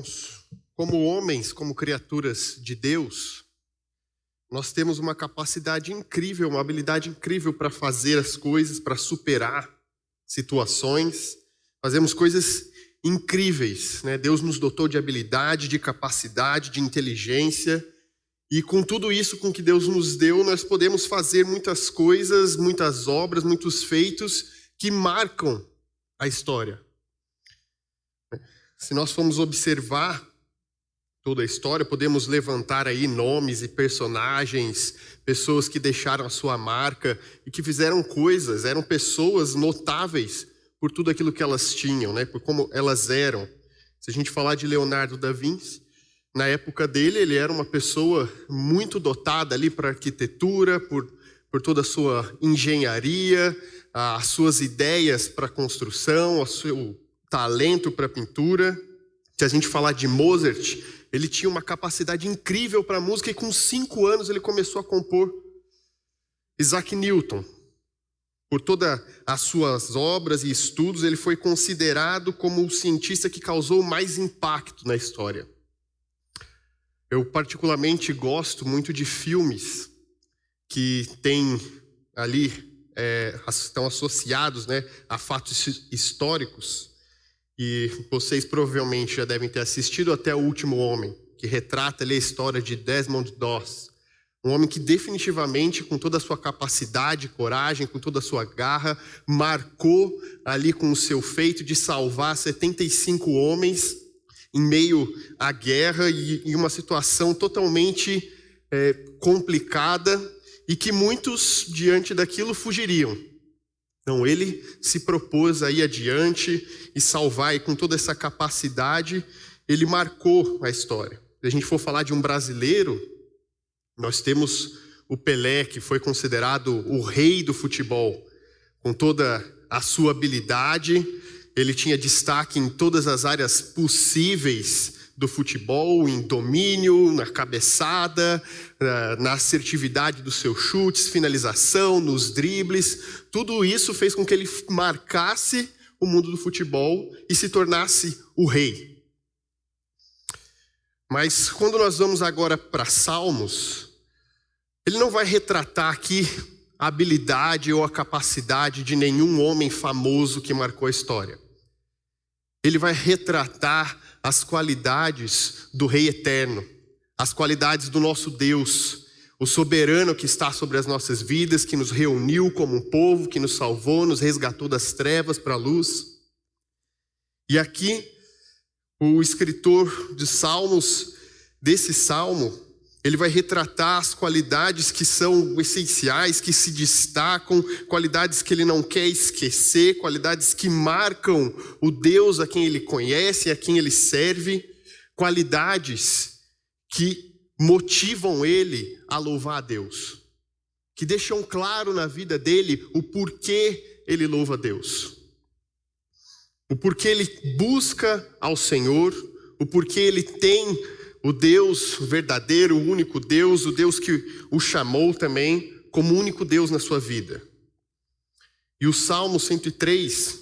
irmãos, como homens, como criaturas de Deus, nós temos uma capacidade incrível, uma habilidade incrível para fazer as coisas, para superar situações. Fazemos coisas incríveis, né? Deus nos dotou de habilidade, de capacidade, de inteligência. E com tudo isso com que Deus nos deu, nós podemos fazer muitas coisas, muitas obras, muitos feitos que marcam a história. Se nós formos observar toda a história, podemos levantar aí nomes e personagens, pessoas que deixaram a sua marca e que fizeram coisas, eram pessoas notáveis por tudo aquilo que elas tinham, né? Por como elas eram. Se a gente falar de Leonardo da Vinci, na época dele, ele era uma pessoa muito dotada ali para arquitetura, por toda a sua engenharia, as suas ideias para construção, o seu talento para pintura. Se a gente falar de Mozart, ele tinha uma capacidade incrível para música e com 5 anos ele começou a compor. Isaac Newton, por todas as suas obras e estudos, ele foi considerado como o cientista que causou mais impacto na história. Eu particularmente gosto muito de filmes que têm ali, estão associados, né, a fatos históricos. E vocês provavelmente já devem ter assistido até O Último Homem, que retrata ali a história de Desmond Doss. Um homem que definitivamente, com toda a sua capacidade, coragem, com toda a sua garra, marcou ali com o seu feito de salvar 75 homens em meio à guerra e uma situação totalmente complicada e que muitos, diante daquilo, fugiriam. Então, ele se propôs a ir adiante e salvar, e com toda essa capacidade, ele marcou a história. Se a gente for falar de um brasileiro, nós temos o Pelé, que foi considerado o rei do futebol, com toda a sua habilidade. Ele tinha destaque em todas as áreas possíveis do futebol, em domínio, na cabeçada, na assertividade dos seus chutes, finalização, nos dribles. Tudo isso fez com que ele marcasse o mundo do futebol e se tornasse o rei. Mas quando nós vamos agora para Salmos, ele não vai retratar aqui a habilidade ou a capacidade de nenhum homem famoso que marcou a história. Ele vai retratar as qualidades do Rei Eterno, as qualidades do nosso Deus, o soberano que está sobre as nossas vidas, que nos reuniu como um povo, que nos salvou, nos resgatou das trevas para a luz. E aqui, o escritor de Salmos, desse salmo, ele vai retratar as qualidades que são essenciais, que se destacam, qualidades que ele não quer esquecer, qualidades que marcam o Deus a quem ele conhece, a quem ele serve, qualidades que motivam ele a louvar a Deus, que deixam claro na vida dele o porquê ele louva a Deus, o porquê ele busca ao Senhor, o porquê ele tem o Deus verdadeiro, o único Deus, o Deus que o chamou também como único Deus na sua vida. E o Salmo 103,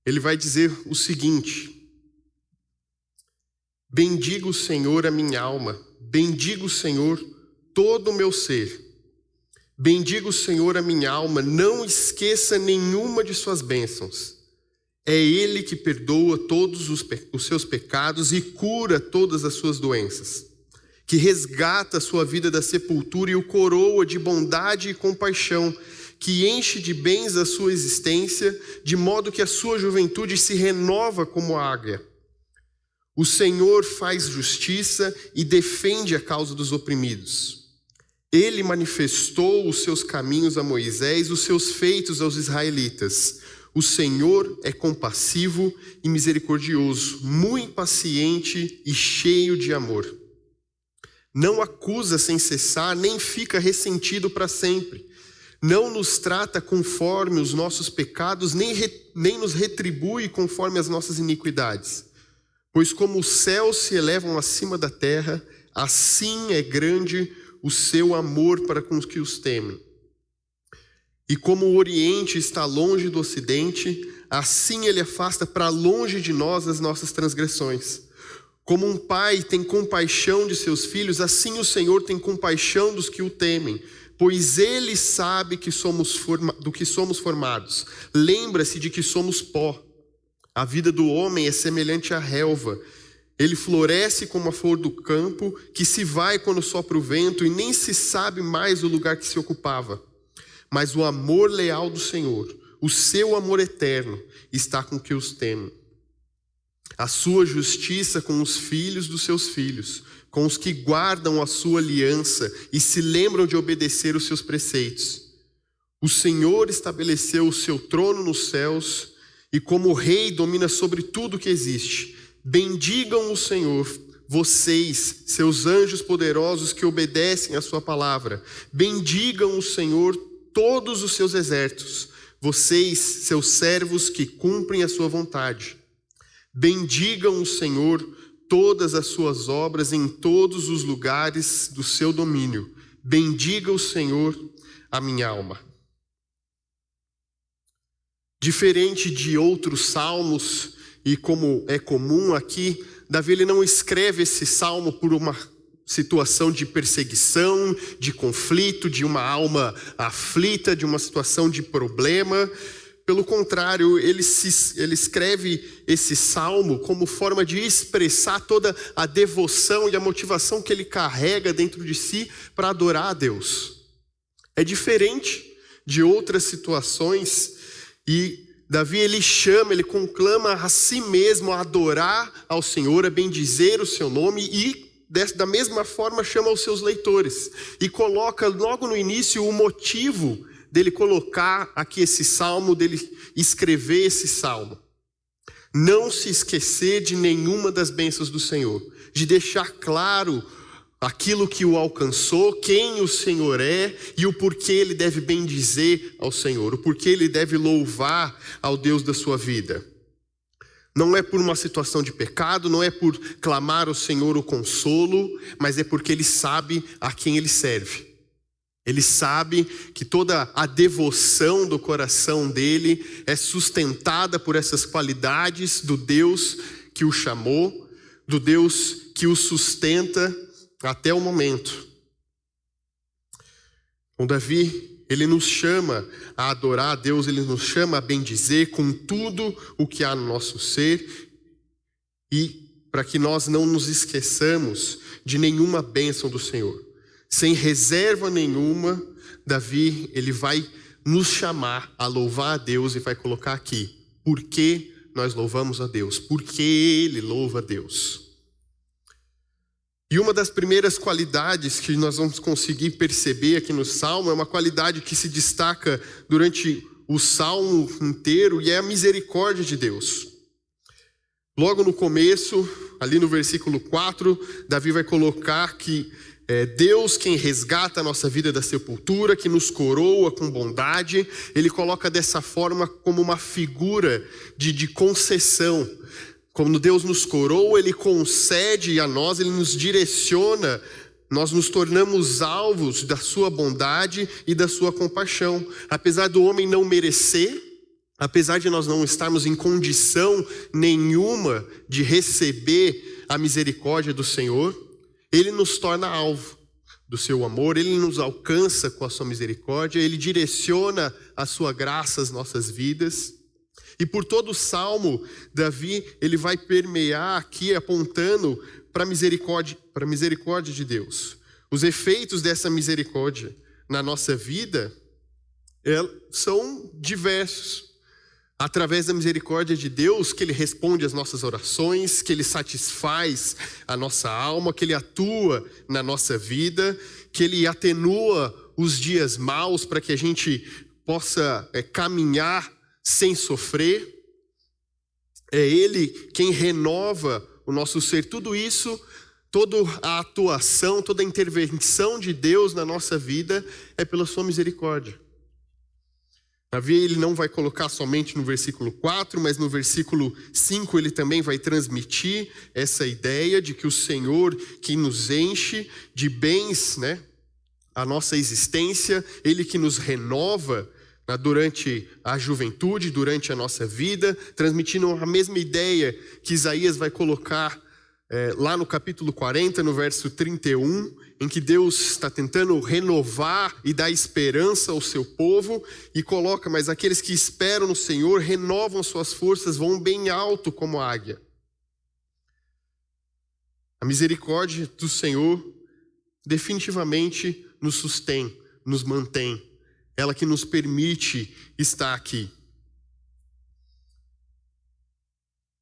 ele vai dizer o seguinte: bendiga o Senhor a minha alma, bendiga o Senhor todo o meu ser. Bendiga o Senhor a minha alma, não esqueça nenhuma de suas bênçãos. É Ele que perdoa todos os seus pecados e cura todas as suas doenças, que resgata a sua vida da sepultura e o coroa de bondade e compaixão, que enche de bens a sua existência, de modo que a sua juventude se renova como a águia. O Senhor faz justiça e defende a causa dos oprimidos. Ele manifestou os seus caminhos a Moisés, os seus feitos aos israelitas. O Senhor é compassivo e misericordioso, muito paciente e cheio de amor. Não acusa sem cessar, nem fica ressentido para sempre. Não nos trata conforme os nossos pecados, nem nos retribui conforme as nossas iniquidades. Pois como os céus se elevam acima da terra, assim é grande o seu amor para com os que os temem. E como o Oriente está longe do Ocidente, assim ele afasta para longe de nós as nossas transgressões. Como um pai tem compaixão de seus filhos, assim o Senhor tem compaixão dos que o temem, pois Ele sabe do que somos formados. Lembra-se de que somos pó. A vida do homem é semelhante à relva. Ele floresce como a flor do campo, que se vai quando sopra o vento, e nem se sabe mais o lugar que se ocupava. Mas o amor leal do Senhor, o seu amor eterno, está com que os temem. A sua justiça com os filhos dos seus filhos, com os que guardam a sua aliança e se lembram de obedecer os seus preceitos. O Senhor estabeleceu o seu trono nos céus e como rei domina sobre tudo que existe. Bendigam o Senhor, vocês, seus anjos poderosos que obedecem à sua palavra. Bendigam o Senhor todos os seus exércitos, vocês, seus servos que cumprem a sua vontade. Bendigam o Senhor todas as suas obras em todos os lugares do seu domínio. Bendiga o Senhor a minha alma. Diferente de outros salmos, e como é comum aqui, Davi ele não escreve esse salmo por uma situação de perseguição, de conflito, de uma alma aflita, de uma situação de problema. Pelo contrário, ele escreve esse salmo como forma de expressar toda a devoção e a motivação que ele carrega dentro de si para adorar a Deus. É diferente de outras situações, e Davi ele conclama a si mesmo a adorar ao Senhor, a bendizer o seu nome, e da mesma forma chama os seus leitores e coloca logo no início o motivo dele colocar aqui esse salmo, dele escrever esse salmo. Não se esquecer de nenhuma das bênçãos do Senhor, de deixar claro aquilo que o alcançou, quem o Senhor é e o porquê ele deve bendizer ao Senhor, o porquê ele deve louvar ao Deus da sua vida. Não é por uma situação de pecado, não é por clamar ao Senhor o consolo, mas é porque ele sabe a quem ele serve. Ele sabe que toda a devoção do coração dele é sustentada por essas qualidades do Deus que o chamou, do Deus que o sustenta até o momento. O Davi, ele nos chama a adorar a Deus, ele nos chama a bendizer com tudo o que há no nosso ser, e para que nós não nos esqueçamos de nenhuma bênção do Senhor. Sem reserva nenhuma, Davi, ele vai nos chamar a louvar a Deus e vai colocar aqui, por que nós louvamos a Deus, por que ele louva a Deus. E uma das primeiras qualidades que nós vamos conseguir perceber aqui no Salmo é uma qualidade que se destaca durante o Salmo inteiro, e é a misericórdia de Deus. Logo no começo, ali no versículo 4, Davi vai colocar que é Deus quem resgata a nossa vida da sepultura, que nos coroa com bondade. Ele coloca dessa forma como uma figura de concessão. Quando Deus nos coroa, ele concede a nós, ele nos direciona, nós nos tornamos alvos da sua bondade e da sua compaixão. Apesar do homem não merecer, apesar de nós não estarmos em condição nenhuma de receber a misericórdia do Senhor, ele nos torna alvo do seu amor, ele nos alcança com a sua misericórdia, ele direciona a sua graça às nossas vidas. E por todo o Salmo, Davi, ele vai permear aqui apontando para a misericórdia de Deus. Os efeitos dessa misericórdia na nossa vida são diversos. Através da misericórdia de Deus, que ele responde às nossas orações, que ele satisfaz a nossa alma, que ele atua na nossa vida, que ele atenua os dias maus para que a gente possa caminhar sem sofrer. É ele quem renova o nosso ser. Tudo isso, toda a atuação, toda a intervenção de Deus na nossa vida é pela sua misericórdia. Davi, ele não vai colocar somente no versículo 4, mas no versículo 5 ele também vai transmitir essa ideia de que o Senhor que nos enche de bens, a nossa existência, ele que nos renova durante a juventude, durante a nossa vida, transmitindo a mesma ideia que Isaías vai colocar lá no capítulo 40, no verso 31, em que Deus está tentando renovar e dar esperança ao seu povo, e coloca: mas aqueles que esperam no Senhor renovam suas forças, vão bem alto como a águia. A misericórdia do Senhor definitivamente nos sustém, nos mantém. Ela que nos permite estar aqui.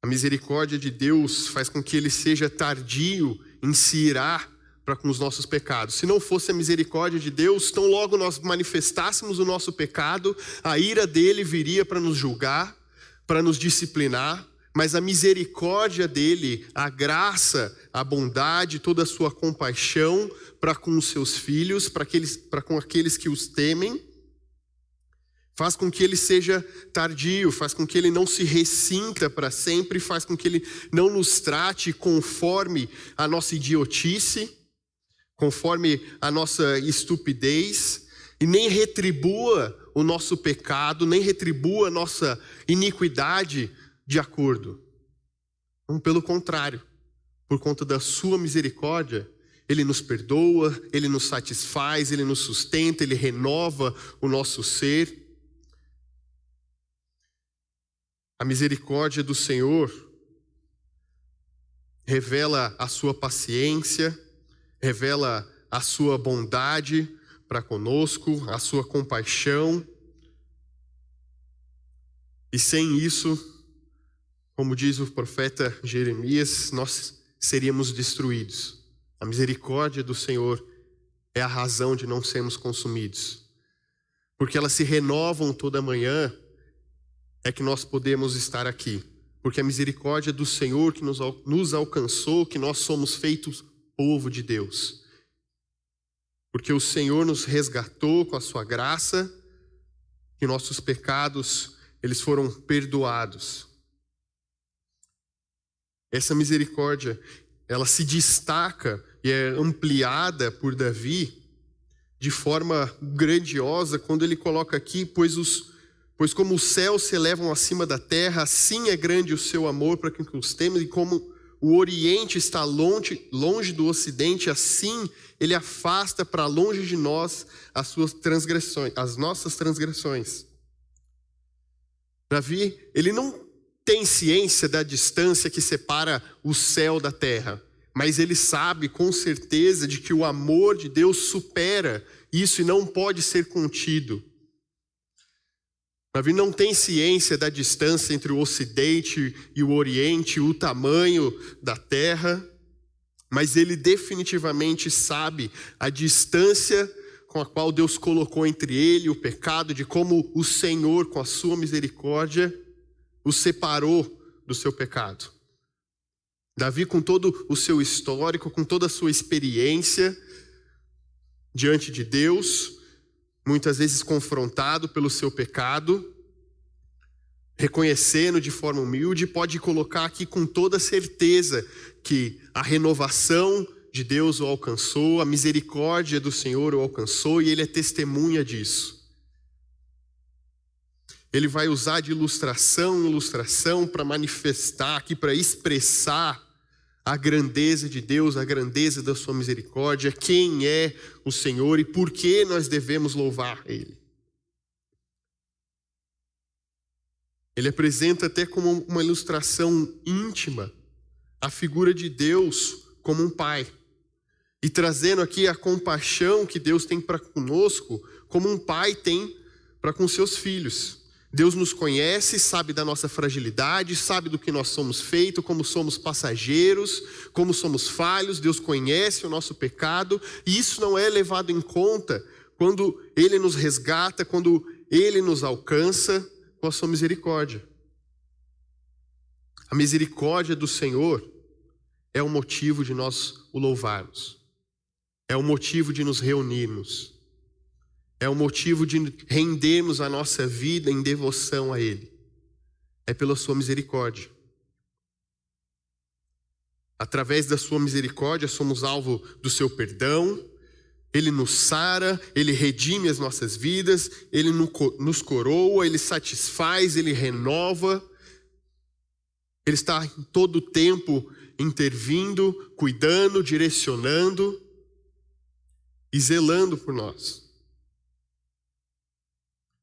A misericórdia de Deus faz com que Ele seja tardio em se irar para com os nossos pecados. Se não fosse a misericórdia de Deus, tão logo nós manifestássemos o nosso pecado, a ira dele viria para nos julgar, para nos disciplinar, mas a misericórdia dele, a graça, a bondade, toda a sua compaixão para com os seus filhos, para com aqueles que os temem, faz com que ele seja tardio, faz com que ele não se ressinta para sempre, faz com que ele não nos trate conforme a nossa idiotice, conforme a nossa estupidez, e nem retribua o nosso pecado, nem retribua a nossa iniquidade de acordo. Pelo contrário, por conta da sua misericórdia, Ele nos perdoa, Ele nos satisfaz, Ele nos sustenta, Ele renova o nosso ser. A misericórdia do Senhor revela a sua paciência, revela a sua bondade para conosco, a sua compaixão. E sem isso, como diz o profeta Jeremias, nós seríamos destruídos. A misericórdia do Senhor é a razão de não sermos consumidos. Porque elas se renovam toda manhã, é que nós podemos estar aqui. Porque a misericórdia do Senhor que nos alcançou, que nós somos feitos povo de Deus. Porque o Senhor nos resgatou com a sua graça, que nossos pecados, eles foram perdoados. Essa misericórdia, ela se destaca e é ampliada por Davi de forma grandiosa quando ele coloca aqui: pois como os céus se elevam acima da terra, assim é grande o seu amor para quem os teme, e como o Oriente está longe do Ocidente, assim Ele afasta para longe de nós as suas transgressões, as nossas transgressões. Davi, ele não tem ciência da distância que separa o céu da terra, mas ele sabe com certeza de que o amor de Deus supera isso e não pode ser contido. Davi não tem ciência da distância entre o Ocidente e o Oriente, o tamanho da terra, mas ele definitivamente sabe a distância com a qual Deus colocou entre ele e o pecado, de como o Senhor, com a sua misericórdia, o separou do seu pecado. Davi, com todo o seu histórico, com toda a sua experiência diante de Deus, muitas vezes confrontado pelo seu pecado, reconhecendo de forma humilde, pode colocar aqui com toda certeza que a renovação de Deus o alcançou, a misericórdia do Senhor o alcançou, e ele é testemunha disso. Ele vai usar de ilustração em ilustração para manifestar aqui, para expressar a grandeza de Deus, a grandeza da sua misericórdia, quem é o Senhor e por que nós devemos louvar Ele. Ele apresenta até como uma ilustração íntima a figura de Deus como um pai. E trazendo aqui a compaixão que Deus tem para conosco, como um pai tem para com seus filhos. Deus nos conhece, sabe da nossa fragilidade, sabe do que nós somos feitos, como somos passageiros, como somos falhos. Deus conhece o nosso pecado, e isso não é levado em conta quando Ele nos resgata, quando Ele nos alcança com a sua misericórdia. A misericórdia do Senhor é o motivo de nós o louvarmos, é o motivo de nos reunirmos, é o motivo de rendermos a nossa vida em devoção a Ele. É pela sua misericórdia. Através da sua misericórdia somos alvo do seu perdão. Ele nos sara, Ele redime as nossas vidas, Ele nos coroa, Ele satisfaz, Ele renova. Ele está em todo o tempo intervindo, cuidando, direcionando e zelando por nós.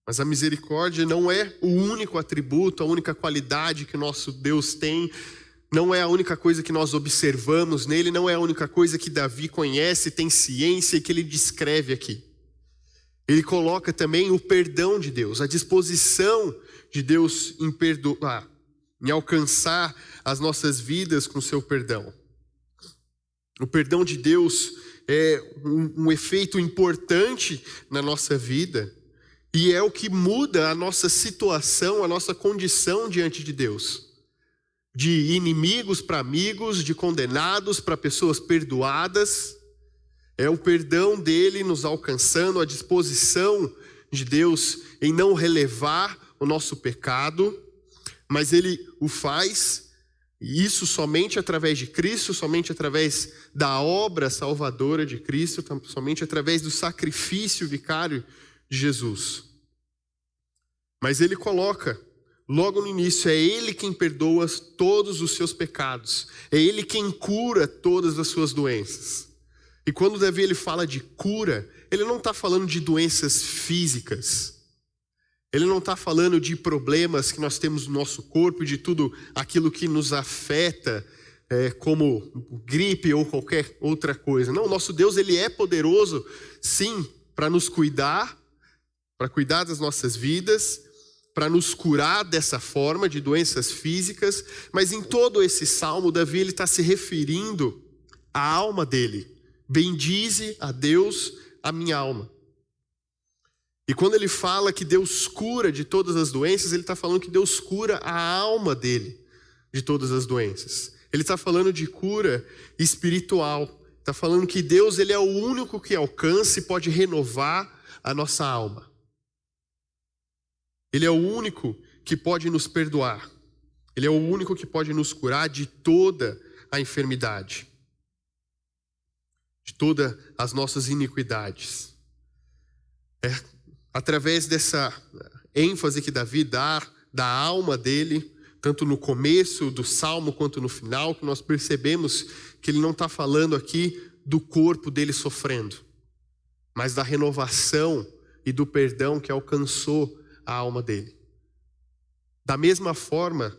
Mas a misericórdia não é o único atributo, a única qualidade que o nosso Deus tem, não é a única coisa que nós observamos nele, não é a única coisa que Davi conhece, tem ciência e que ele descreve aqui. Ele coloca também o perdão de Deus, a disposição de Deus em perdoar, em alcançar as nossas vidas com o seu perdão. O perdão de Deus é um efeito importante na nossa vida e é o que muda a nossa situação, a nossa condição diante de Deus. De inimigos para amigos, de condenados para pessoas perdoadas. É o perdão dele nos alcançando, a disposição de Deus em não relevar o nosso pecado, mas ele o faz, e isso somente através de Cristo, somente através da obra salvadora de Cristo, somente através do sacrifício vicário de Jesus. Mas ele coloca, logo no início, é ele quem perdoa todos os seus pecados, é ele quem cura todas as suas doenças. E quando Davi ele fala de cura, ele não está falando de doenças físicas. Ele não está falando de problemas que nós temos no nosso corpo, de tudo aquilo que nos afeta, como gripe ou qualquer outra coisa. Não, o nosso Deus ele é poderoso, sim, para nos cuidar, para cuidar das nossas vidas, para nos curar dessa forma de doenças físicas. Mas em todo esse salmo, Davi ele está se referindo à alma dele. Bendize a Deus a minha alma. E quando ele fala que Deus cura de todas as doenças, ele está falando que Deus cura a alma dele de todas as doenças. Ele está falando de cura espiritual. Está falando que Deus ele é o único que alcança e pode renovar a nossa alma. Ele é o único que pode nos perdoar. Ele é o único que pode nos curar de toda a enfermidade, de todas as nossas iniquidades. Através dessa ênfase que Davi dá da alma dele, tanto no começo do salmo quanto no final, que nós percebemos que ele não está falando aqui do corpo dele sofrendo, mas da renovação e do perdão que alcançou a alma dele. Da mesma forma,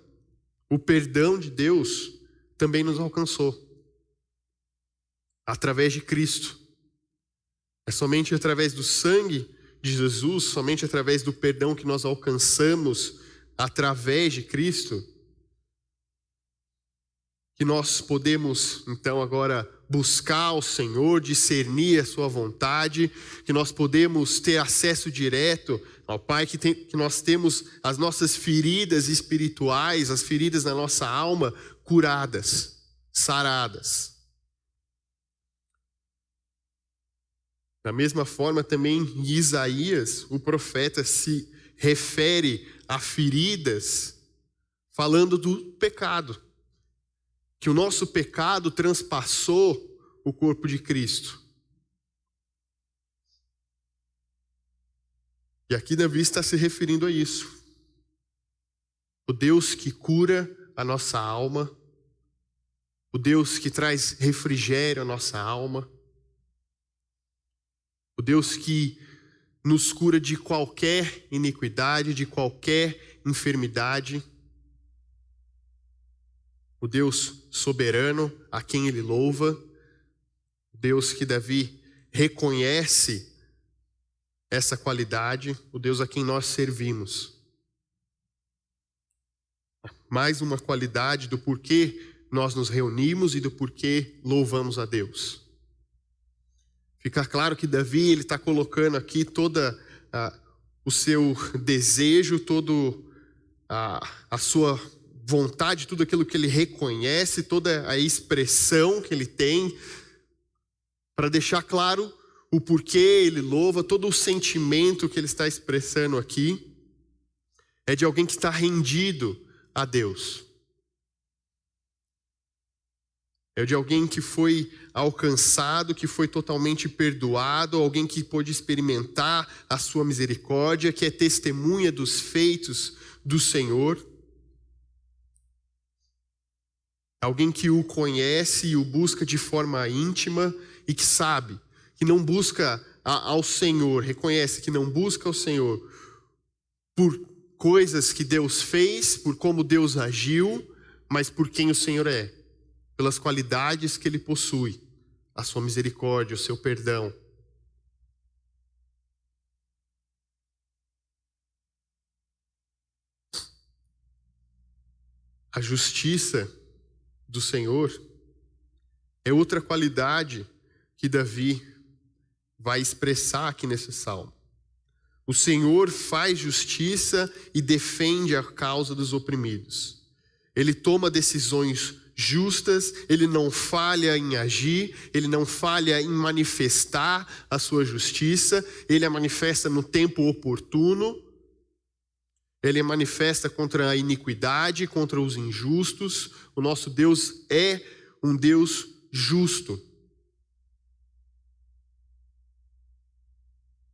o perdão de Deus também nos alcançou. Através de Cristo. É somente através do sangue de Jesus, somente através do perdão que nós alcançamos através de Cristo, que nós podemos então agora buscar o Senhor, discernir a sua vontade, que nós podemos ter acesso direto ao Pai, que nós temos as nossas feridas espirituais, as feridas na nossa alma curadas, saradas. Da mesma forma, também em Isaías, o profeta se refere a feridas, falando do pecado. Que o nosso pecado transpassou o corpo de Cristo. E aqui Davi está se referindo a isso. O Deus que cura a nossa alma, o Deus que traz refrigério à nossa alma, o Deus que nos cura de qualquer iniquidade, de qualquer enfermidade. O Deus soberano a quem ele louva. O Deus que Davi reconhece essa qualidade. O Deus a quem nós servimos. Mais uma qualidade do porquê nós nos reunimos e do porquê louvamos a Deus. Fica claro que Davi ele está colocando aqui toda o seu desejo, todo a sua vontade, tudo aquilo que ele reconhece, toda a expressão que ele tem, para deixar claro o porquê ele louva, todo o sentimento que ele está expressando aqui, é de alguém que está rendido a Deus. É de alguém que foi alcançado, que foi totalmente perdoado, alguém que pôde experimentar a sua misericórdia, que é testemunha dos feitos do Senhor. Alguém que o conhece e o busca de forma íntima e que sabe, que não busca ao Senhor, reconhece que não busca ao Senhor por coisas que Deus fez, por como Deus agiu, mas por quem o Senhor é, pelas qualidades que Ele possui, a sua misericórdia, o seu perdão. A justiça do Senhor é outra qualidade que Davi vai expressar aqui nesse salmo. O Senhor faz justiça e defende a causa dos oprimidos. Ele toma decisões justas, ele não falha em agir, ele não falha em manifestar a sua justiça, ele a manifesta no tempo oportuno, ele a manifesta contra a iniquidade, contra os injustos. O nosso Deus é um Deus justo.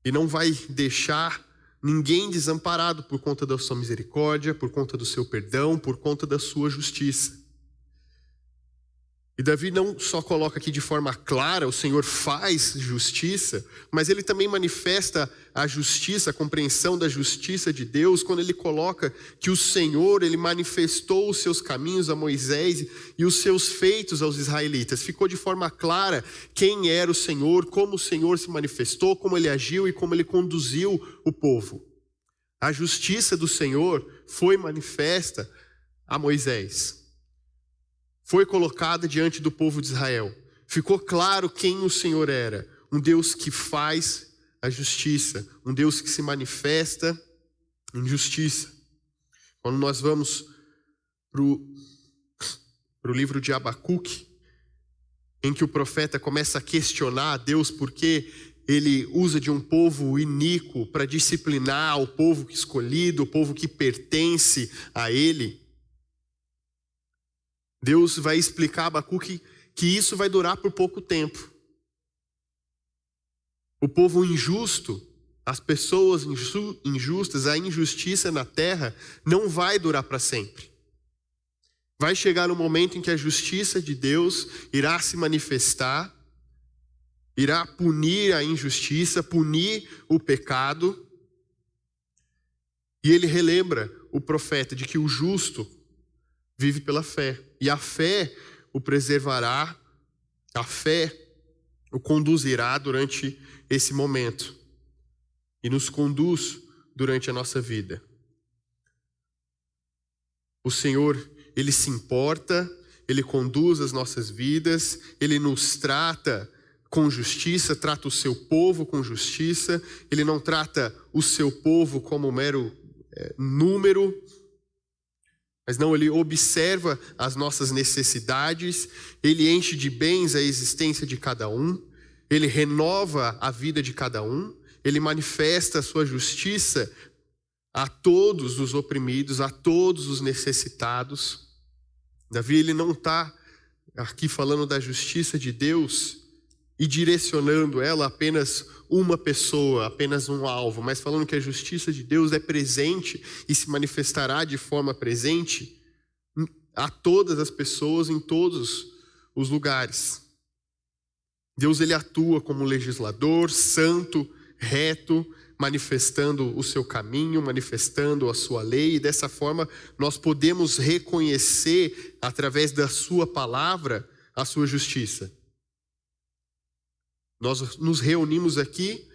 E não vai deixar ninguém desamparado por conta da sua misericórdia, por conta do seu perdão, por conta da sua justiça. E Davi não só coloca aqui de forma clara, o Senhor faz justiça, mas ele também manifesta a justiça, a compreensão da justiça de Deus, quando ele coloca que o Senhor, ele manifestou os seus caminhos a Moisés e os seus feitos aos israelitas. Ficou de forma clara quem era o Senhor, como o Senhor se manifestou, como ele agiu e como ele conduziu o povo. A justiça do Senhor foi manifesta a Moisés. Foi colocada diante do povo de Israel. Ficou claro quem o Senhor era. Um Deus que faz a justiça. Um Deus que se manifesta em justiça. Quando nós vamos para o livro de Abacuque, em que o profeta começa a questionar a Deus porque ele usa de um povo iníquo para disciplinar o povo escolhido, o povo que pertence a ele. Deus vai explicar a Abacuque que isso vai durar por pouco tempo. O povo injusto, as pessoas injustas, a injustiça na terra não vai durar para sempre. Vai chegar um momento em que a justiça de Deus irá se manifestar, irá punir a injustiça, punir o pecado. E ele relembra o profeta de que o justo vive pela fé. E a fé o preservará, a fé o conduzirá durante esse momento. E nos conduz durante a nossa vida. O Senhor, Ele se importa, Ele conduz as nossas vidas, Ele nos trata com justiça, trata o seu povo com justiça. Ele não trata o seu povo como um mero número, mas não, ele observa as nossas necessidades, ele enche de bens a existência de cada um, ele renova a vida de cada um, ele manifesta a sua justiça a todos os oprimidos, a todos os necessitados. Davi, ele não está aqui falando da justiça de Deus e direcionando ela a apenas uma pessoa, apenas um alvo, mas falando que a justiça de Deus é presente e se manifestará de forma presente a todas as pessoas, em todos os lugares. Deus, ele atua como legislador, santo, reto, manifestando o seu caminho, manifestando a sua lei, e dessa forma nós podemos reconhecer, através da sua palavra, a sua justiça. Nós nos reunimos aqui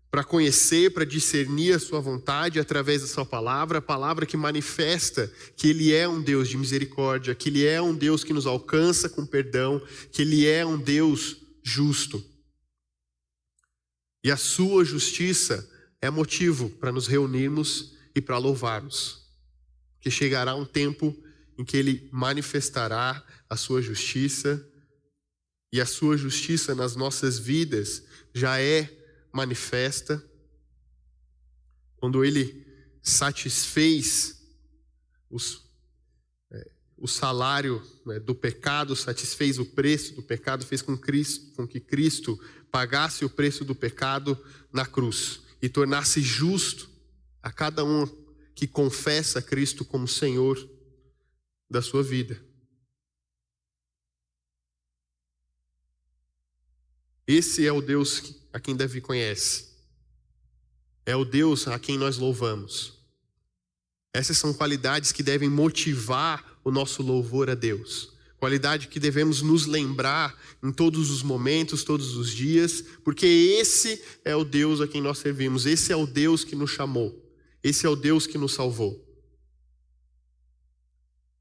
para conhecer, para discernir a sua vontade através da sua palavra, a palavra que manifesta que Ele é um Deus de misericórdia, que Ele é um Deus que nos alcança com perdão, que Ele é um Deus justo. E a sua justiça é motivo para nos reunirmos e para louvarmos. Que chegará um tempo em que Ele manifestará a sua justiça, e a sua justiça nas nossas vidas já é manifesta. Quando Ele satisfez o salário do pecado, satisfez o preço do pecado, fez com que Cristo pagasse o preço do pecado na cruz e tornasse justo a cada um que confessa Cristo como Senhor da sua vida. Esse é o Deus a quem Davi conhece. É o Deus a quem nós louvamos. Essas são qualidades que devem motivar o nosso louvor a Deus. Qualidade que devemos nos lembrar em todos os momentos, todos os dias, porque esse é o Deus a quem nós servimos. Esse é o Deus que nos chamou. Esse é o Deus que nos salvou.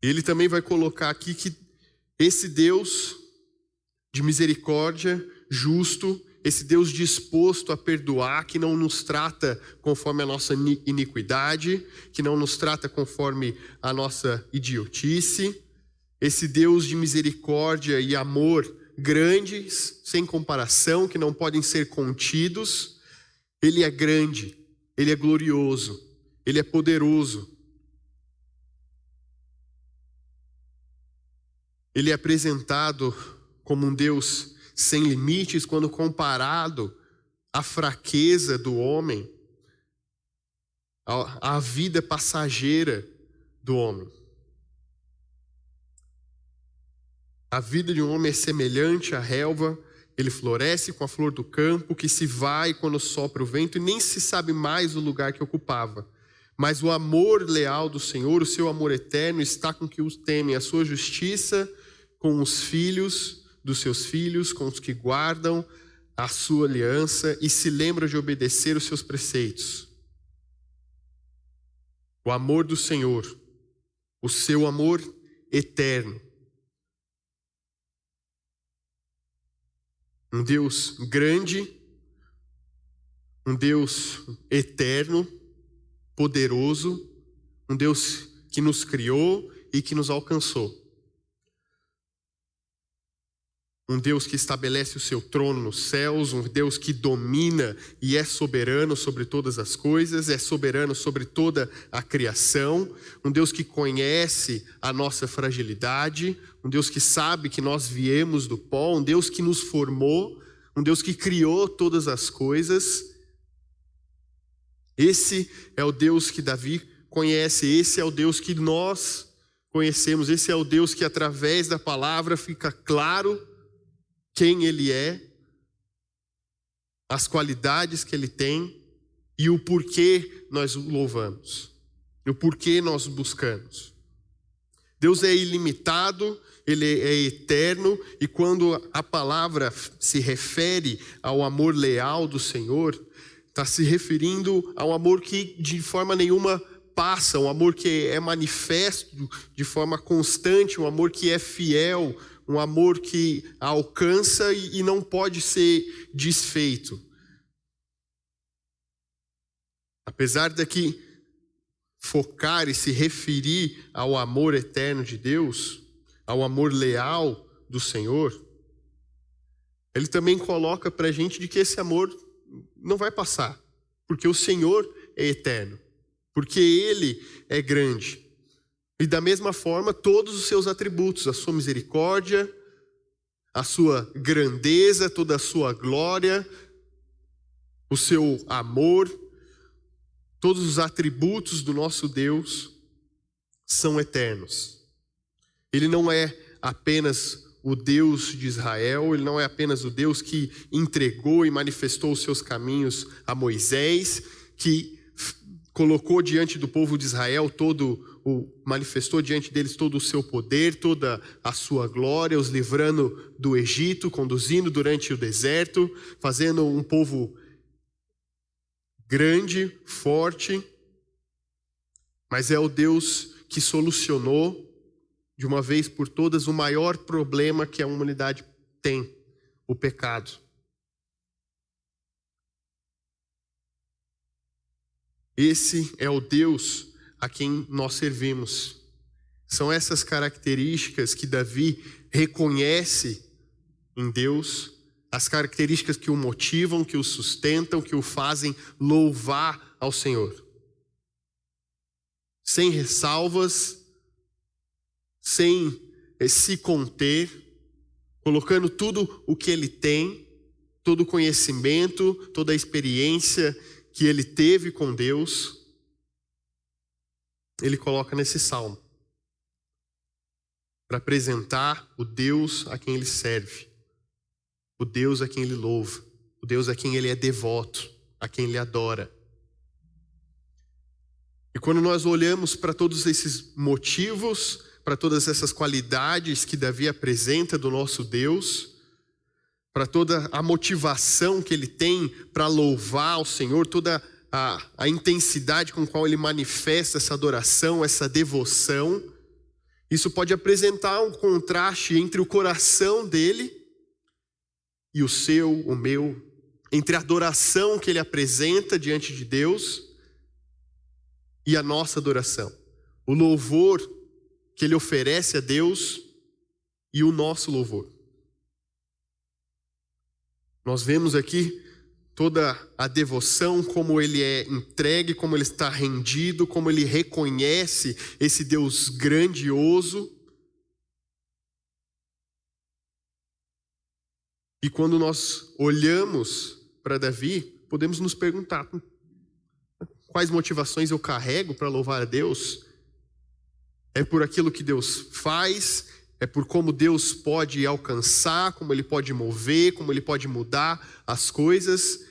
Ele também vai colocar aqui que esse Deus de misericórdia, justo, esse Deus disposto a perdoar, que não nos trata conforme a nossa iniquidade, que não nos trata conforme a nossa idiotice, esse Deus de misericórdia e amor grandes, sem comparação, que não podem ser contidos. Ele é grande, ele é glorioso, ele é poderoso. Ele é apresentado como um Deus sem limites quando comparado à fraqueza do homem, à vida passageira do homem. A vida de um homem é semelhante à relva, ele floresce com a flor do campo, que se vai quando sopra o vento e nem se sabe mais o lugar que ocupava. Mas o amor leal do Senhor, o seu amor eterno, está com que os temem, a sua justiça com os filhos dos seus filhos, com os que guardam a sua aliança e se lembram de obedecer os seus preceitos. O amor do Senhor, o seu amor eterno. Um Deus grande, um Deus eterno, poderoso, um Deus que nos criou e que nos alcançou. Um Deus que estabelece o seu trono nos céus, um Deus que domina e é soberano sobre todas as coisas, é soberano sobre toda a criação, um Deus que conhece a nossa fragilidade, um Deus que sabe que nós viemos do pó, um Deus que nos formou, um Deus que criou todas as coisas. Esse é o Deus que Davi conhece, esse é o Deus que nós conhecemos, esse é o Deus que através da palavra fica claro quem Ele é, as qualidades que Ele tem e o porquê nós o louvamos, e o porquê nós o buscamos. Deus é ilimitado, Ele é eterno, e quando a palavra se refere ao amor leal do Senhor, está se referindo ao amor que de forma nenhuma passa, um amor que é manifesto de forma constante, um amor que é fiel, um amor que alcança e não pode ser desfeito. Apesar daqui focar e se referir ao amor eterno de Deus, ao amor leal do Senhor, ele também coloca para a gente de que esse amor não vai passar, porque o Senhor é eterno, porque Ele é grande. E da mesma forma, todos os seus atributos, a sua misericórdia, a sua grandeza, toda a sua glória, o seu amor, todos os atributos do nosso Deus são eternos. Ele não é apenas o Deus de Israel, Ele não é apenas o Deus que entregou e manifestou os seus caminhos a Moisés, que colocou diante do povo de Israel manifestou diante deles todo o seu poder, toda a sua glória, os livrando do Egito, conduzindo durante o deserto, fazendo um povo grande, forte, mas é o Deus que solucionou de uma vez por todas o maior problema que a humanidade tem, o pecado. Esse é o Deus a quem nós servimos. São essas características que Davi reconhece em Deus, as características que o motivam, que o sustentam, que o fazem louvar ao Senhor. Sem ressalvas, sem se conter, colocando tudo o que ele tem, todo o conhecimento, toda a experiência que ele teve com Deus, ele coloca nesse salmo, para apresentar o Deus a quem ele serve, o Deus a quem ele louva, o Deus a quem ele é devoto, a quem ele adora. E quando nós olhamos para todos esses motivos, para todas essas qualidades que Davi apresenta do nosso Deus, para toda a motivação que ele tem para louvar ao Senhor, toda a intensidade com a qual ele manifesta essa adoração, essa devoção, isso pode apresentar um contraste entre o coração dele e o seu, o meu, entre a adoração que ele apresenta diante de Deus e a nossa adoração. O louvor que ele oferece a Deus e o nosso louvor. Nós vemos aqui toda a devoção, como ele é entregue, como ele está rendido, como ele reconhece esse Deus grandioso. E quando nós olhamos para Davi, podemos nos perguntar: quais motivações eu carrego para louvar a Deus? É por aquilo que Deus faz? É por como Deus pode alcançar, como Ele pode mover, como Ele pode mudar as coisas?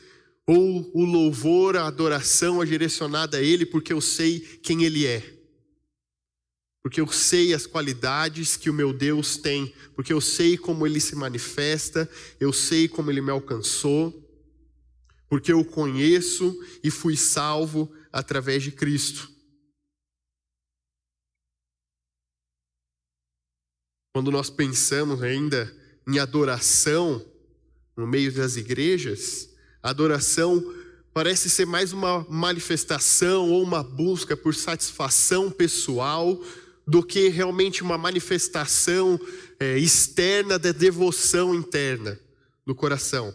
Ou o louvor, a adoração é direcionada a Ele porque eu sei quem Ele é? Porque eu sei as qualidades que o meu Deus tem, porque eu sei como Ele se manifesta, eu sei como Ele me alcançou, porque eu o conheço e fui salvo através de Cristo. Quando nós pensamos ainda em adoração no meio das igrejas, a adoração parece ser mais uma manifestação ou uma busca por satisfação pessoal do que realmente uma manifestação externa da devoção interna do coração.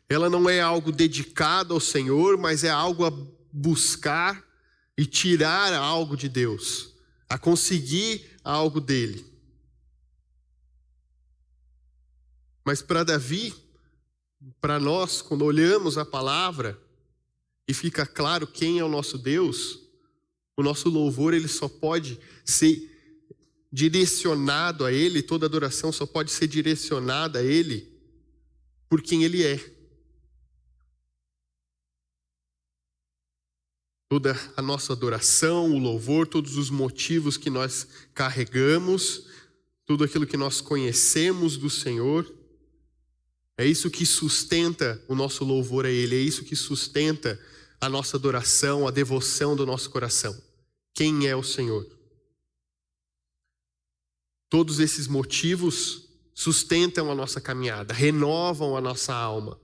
Ela não é algo dedicado ao Senhor, mas é algo a buscar e tirar algo de Deus, a conseguir algo dele. Mas para Davi, para nós, quando olhamos a palavra e fica claro quem é o nosso Deus, o nosso louvor ele só pode ser direcionado a Ele, toda adoração só pode ser direcionada a Ele por quem Ele é. Toda a nossa adoração, o louvor, todos os motivos que nós carregamos, tudo aquilo que nós conhecemos do Senhor, é isso que sustenta o nosso louvor a Ele, é isso que sustenta a nossa adoração, a devoção do nosso coração. Quem é o Senhor? Todos esses motivos sustentam a nossa caminhada, renovam a nossa alma.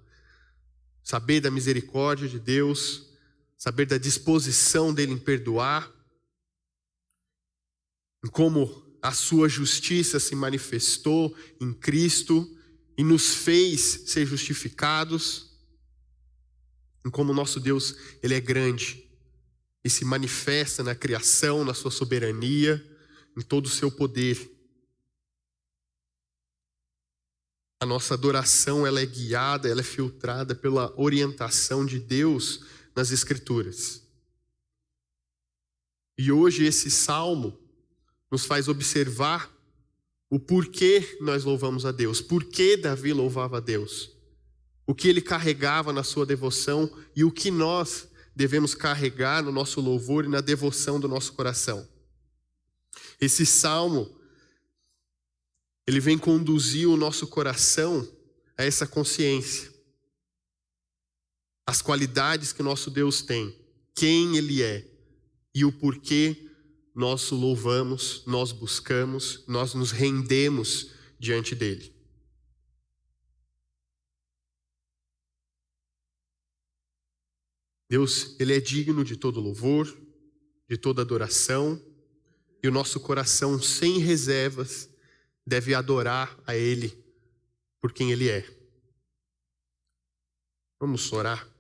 Saber da misericórdia de Deus, saber da disposição dele em perdoar, em como a sua justiça se manifestou em Cristo e nos fez ser justificados, em como o nosso Deus ele é grande e se manifesta na criação, na sua soberania, em todo o seu poder. A nossa adoração ela é guiada, ela é filtrada pela orientação de Deus nas Escrituras. E hoje esse salmo nos faz observar o porquê nós louvamos a Deus, por que Davi louvava a Deus, o que ele carregava na sua devoção e o que nós devemos carregar no nosso louvor e na devoção do nosso coração. Esse salmo, ele vem conduzir o nosso coração a essa consciência. As qualidades que o nosso Deus tem, quem Ele é e o porquê nós o louvamos, nós buscamos, nós nos rendemos diante dEle. Deus, Ele é digno de todo louvor, de toda adoração, e o nosso coração, sem reservas, deve adorar a Ele por quem Ele é. Vamos orar.